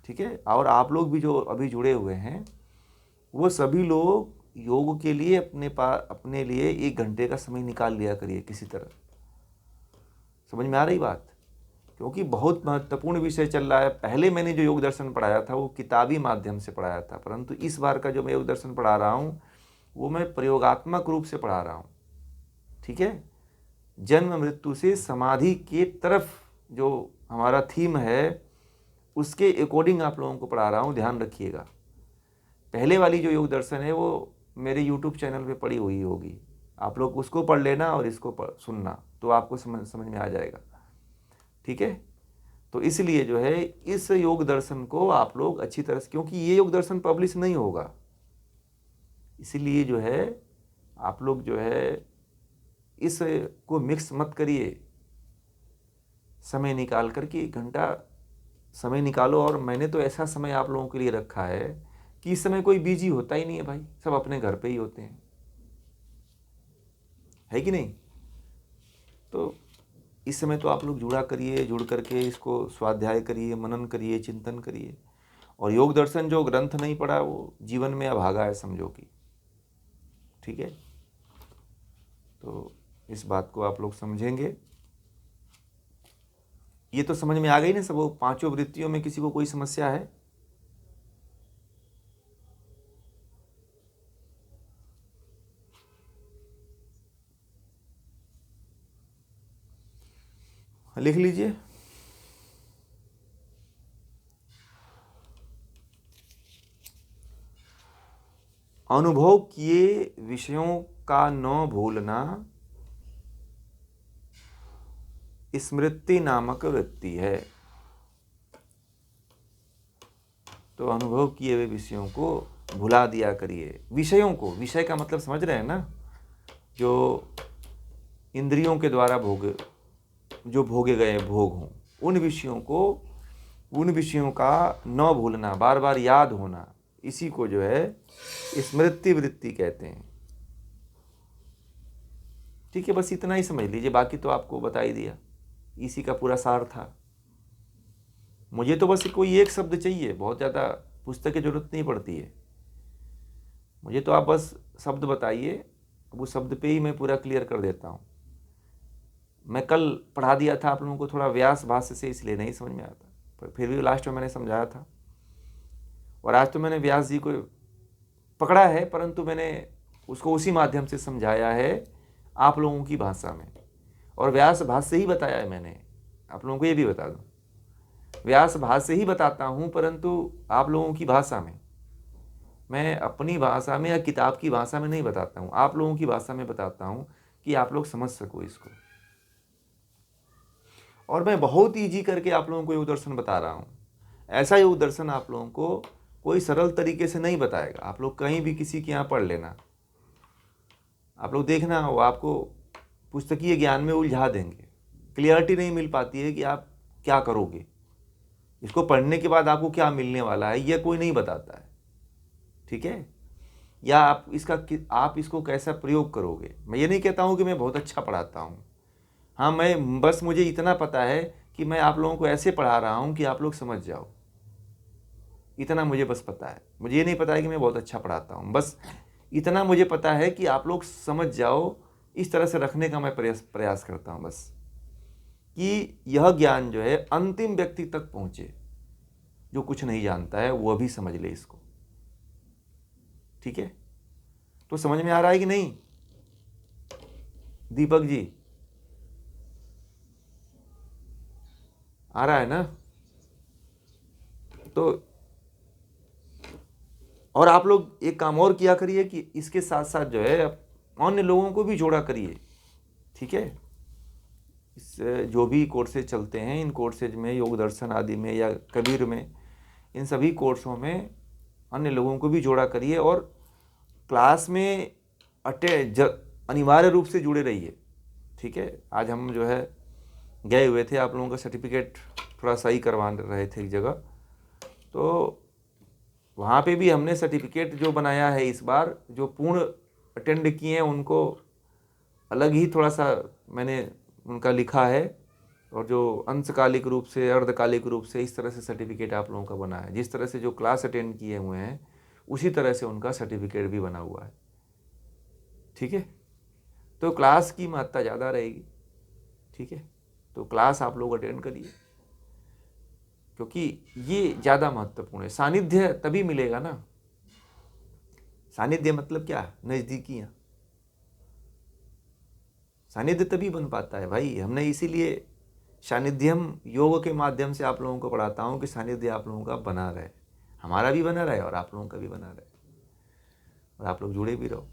ठीक है। और आप लोग भी जो अभी जुड़े हुए हैं वो सभी लोग योग के लिए अपने लिए 1 घंटे का समय निकाल लिया करिए किसी तरह। समझ में आ रही बात? क्योंकि बहुत महत्वपूर्ण विषय चल रहा है। पहले मैंने जो योग दर्शन पढ़ाया था वो किताबी माध्यम से पढ़ाया था, परंतु इस बार का जो मैं योग दर्शन पढ़ा रहा हूँ वो मैं प्रयोगात्मक रूप से पढ़ा रहा हूँ। ठीक है। जन्म मृत्यु से समाधि के तरफ जो हमारा थीम है उसके अकॉर्डिंग आप लोगों को पढ़ा रहा हूँ, ध्यान रखिएगा। पहले वाली जो योग दर्शन है वो मेरे यूट्यूब चैनल पे पड़ी हुई होगी, आप लोग उसको पढ़ लेना और इसको सुनना, तो आपको समझ में आ जाएगा। ठीक है। तो इसलिए जो है इस योग दर्शन को आप लोग अच्छी तरह से, क्योंकि ये योग दर्शन पब्लिश नहीं होगा, इसीलिए जो है आप लोग जो है इसको मिक्स मत करिए। समय निकाल करके 1 घंटा समय निकालो। और मैंने तो ऐसा समय आप लोगों के लिए रखा है कि इस समय कोई बिजी होता ही नहीं है भाई, सब अपने घर पे ही होते हैं, है कि नहीं? तो इस समय तो आप लोग जुड़ा करिए, जुड़ करके इसको स्वाध्याय करिए, मनन करिए, चिंतन करिए। और योग दर्शन जो ग्रंथ नहीं पढ़ा वो जीवन में अभागा है, समझो कि। ठीक है। तो इस बात को आप लोग समझेंगे। ये तो समझ में आ गई ना सब? वो 5 वृत्तियों में किसी को कोई समस्या है? लिख लीजिए। अनुभव किए विषयों का न भूलना स्मृति नामक वृत्ति है। तो अनुभव किए हुए विषयों को भुला दिया करिए। विषयों को, विषय का मतलब समझ रहे हैं ना, जो इंद्रियों के द्वारा जो भोगे गए भोग हों, उन विषयों का न भूलना, बार बार याद होना, इसी को जो है स्मृति वृत्ति कहते हैं। ठीक है, बस इतना ही समझ लीजिए, बाकी तो आपको बता ही दिया, इसी का पूरा सार था। मुझे तो बस कोई एक शब्द चाहिए, बहुत ज़्यादा पुस्तक की जरूरत नहीं पड़ती है मुझे, तो आप बस शब्द बताइए, उस शब्द पे ही मैं पूरा क्लियर कर देता हूँ। मैं कल पढ़ा दिया था आप लोगों को थोड़ा व्यास भाष्य से, इसलिए नहीं समझ में आता, पर फिर भी लास्ट में मैंने समझाया था। और आज तो मैंने व्यास जी को पकड़ा है, परंतु मैंने उसको उसी माध्यम से समझाया है आप लोगों की भाषा में। और व्यास भाष्य ही बताया है मैंने, आप लोगों को ये भी बता दूं, व्यास भाष्य ही बताता हूँ, परंतु आप लोगों की भाषा में, मैं अपनी भाषा में या किताब की भाषा में नहीं बताता हूँ, आप लोगों की भाषा में बताता हूँ कि आप लोग समझ सको इसको। और मैं बहुत ईजी करके आप लोगों को योग दर्शन बता रहा हूँ। ऐसा योग दर्शन आप लोगों को कोई सरल तरीके से नहीं बताएगा। आप लोग कहीं भी किसी के यहाँ पढ़ लेना, आप लोग देखना, वो आपको पुस्तकीय ज्ञान में उलझा देंगे। क्लियरिटी नहीं मिल पाती है कि आप क्या करोगे, इसको पढ़ने के बाद आपको क्या मिलने वाला है, यह कोई नहीं बताता है। ठीक है। या आप इसको कैसा प्रयोग करोगे। मैं ये नहीं कहता हूँ कि मैं बहुत अच्छा पढ़ाता हूँ, हाँ, मुझे इतना पता है कि मैं आप लोगों को ऐसे पढ़ा रहा हूँ कि आप लोग समझ जाओ, इतना मुझे बस पता है। मुझे ये नहीं पता है कि मैं बहुत अच्छा पढ़ाता हूँ, बस इतना मुझे पता है कि आप लोग समझ जाओ, इस तरह से रखने का मैं प्रयास करता हूँ बस, कि यह ज्ञान जो है अंतिम व्यक्ति तक पहुँचे, जो कुछ नहीं जानता है वो भी समझ ले इसको। ठीक है। तो समझ में आ रहा है कि नहीं दीपक जी? आ रहा है ना? तो और आप लोग एक काम और किया करिए कि इसके साथ साथ जो है अन्य लोगों को भी जोड़ा करिए। ठीक है। इस जो भी कोर्सेज चलते हैं, इन कोर्सेज में, योग दर्शन आदि में या कबीर में, इन सभी कोर्सों में अन्य लोगों को भी जोड़ा करिए। और क्लास में अनिवार्य रूप से जुड़े रहिए। ठीक है। आज हम जो है गए हुए थे, आप लोगों का सर्टिफिकेट थोड़ा सही करवा रहे थे एक जगह, तो वहाँ पे भी हमने सर्टिफिकेट जो बनाया है इस बार, जो पूर्ण अटेंड किए हैं उनको अलग ही थोड़ा सा मैंने उनका लिखा है, और जो अंशकालिक रूप से, अर्धकालिक रूप से, इस तरह से सर्टिफिकेट आप लोगों का बना है। जिस तरह से जो क्लास अटेंड किए हुए हैं उसी तरह से उनका सर्टिफिकेट भी बना हुआ है। ठीक है, तो क्लास की महत्ता ज़्यादा रहेगी। ठीक है, तो क्लास आप लोग अटेंड करिए, क्योंकि ये ज़्यादा महत्वपूर्ण है। सानिध्य तभी मिलेगा ना, सानिध्य मतलब क्या, नज़दीकियाँ, सानिध्य तभी बन पाता है भाई। हमने इसीलिए सानिध्यम योग के माध्यम से आप लोगों को पढ़ाता हूँ कि सानिध्य आप लोगों का बना रहे, हमारा भी बना रहे और आप लोगों का भी बना रहे, और आप लोग जुड़े भी रहो।